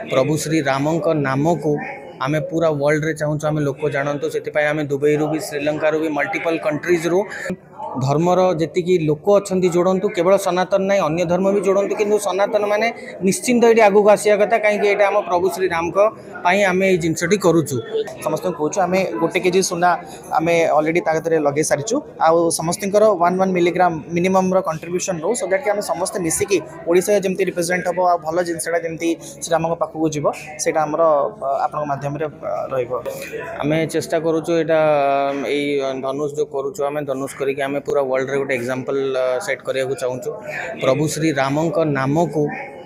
प्रभु श्री राम नाम को आमे पूरा वर्ल्ड रे चाहूँ आम लोक जानतु से आम दुबई रू भी श्रीलंका रू भी मल्टीपल कंट्रीज रू धर्मर जी लोक अच्छा जोड़ू केवल सनातन ना अन्य धर्म भी जोड़ू कि सनातन माने निश्चिंत ये आगू आसा कथा कहीं आम प्रभु श्री राम आम ये जिनसटी करुचु समस्त कहूँ आम गोटे केजी सुना आम अलरेडी लगे सारीचु आउ समस्त 1 मिलीग्राम मिनिमम कंट्रीब्यूशन रो सो दैट कि आम समस्त मिसिकी ओडिशा जमती रिप्रेजेंट हम आ भल जिनसा जमी श्रीराम पाखक जीव से आपण माध्यम आम चेष्टा करुचु यहाँ धनुष जो करुचु आम धनुष करके आम पूरा वर्ल्ड रे गोटे एग्जांपल सेट करने चाहूँ प्रभु श्री राम नाम को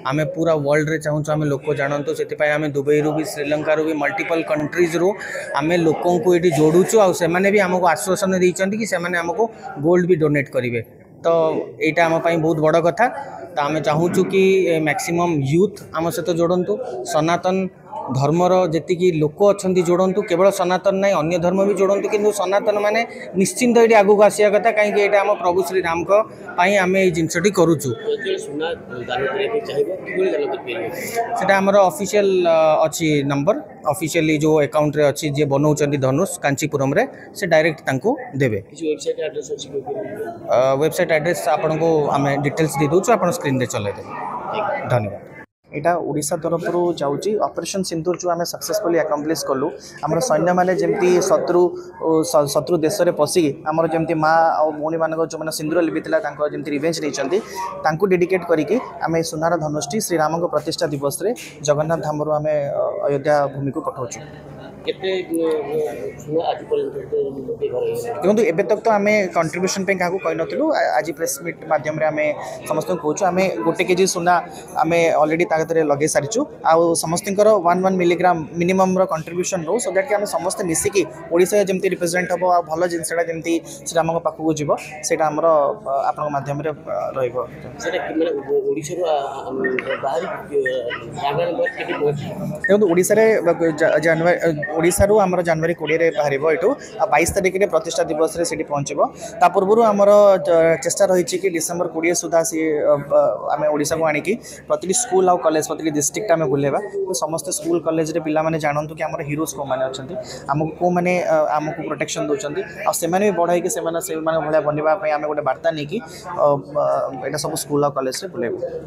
आम पूरा वर्ल्ड रे चाहूँ आम लोक जानतु से आम दुबई रू भी श्रीलंका रू भी मल्टीपल कंट्रीज रू आम लोक ये जोड़ुचु आ भी आमको आश्वासन देती कि आमको गोल्ड भी डोनेट करेंगे तो यहाँ आम बहुत बड़ कथा तो आम चाहूँ कि मैक्सिमम यूथ आम सहित जोड़तु सनातन धर्मर जी लोक अच्छा जोड़ू केवल सनातन ना अन्य धर्म भी जोड़ू कि सनातन माने निश्चिंत ये आगू आसा कथा कहीं आम प्रभु श्री राम आम ये जिनसटी करुचु से आमर ऑफिशियल अच्छी नंबर ऑफिशियली जो अकाउंट रे अच्छी जे बनाऊँ धनुष कांचीपुरम रे से डायरेक्ट तांको देबे वेबसाइट एड्रेस आपन को आम डिटेल्स दे दूँ आप स्क्रीन रे चले धन्यवाद। यहाँ ओडिशा तरफ जाऊँगी ऑपरेशन सिंदूर जो आम सक्सेसफुली अकम्प्लीश कलु आम सैन्य मैंने जमी शत्रु देश में पशिकी आमर जमी माँ और भौणी मान जो मैंने सिंदूर लिपिला जमी रिवेंज नहीं डेडिकेट करके आम सुनार धनुष्टी श्रीराम प्रतिष्ठा दिवस रे जगन्नाथ धाम आम अयोध्या भूमि को पठाऊँ देखो एबे तक तो आम कंट्रीब्यूशन पे क्या कही नु आज प्रेस मीट मध्यम आम समस्त कहूँ आम गोटे केजी सुना आम अलरेडी लगे सारीचु आउ समस्त 1 मिलीग्राम मिनिमम कंट्रीब्यूशन रो सो दैट कि आम समस्त मिसिकी ओडिशा जमती रिप्रेजेंट हम आ भल जिनसा जमी श्रीराम पाखक जीव से आपण माध्यम देखो ओडिशा आमर जनवरी 20 बाहर यू 22 तारिख में प्रतिष्ठा दिवस से पहुँचब ता पूर्व आमर चेष्टा रही कि डिसेम्बर 20 सुधा सी आम ओडिशा को आणिकी प्रति स्कूल आउ कॉलेज प्रति डिस्ट्रिक्ट आम बुलेवा तो समस्त स्कूल कॉलेज रे पिला माने जानतु कि आमर हीरोज को माने अछंती आमको को माने आमको प्रोटेक्शन दोचंती आ से माने भी बढ़ाई कि से माने भलिया बनवा आम गोटे वार्ता नहीं कि एटा सब स्कूल आउ कॉलेज रे बुलेवा।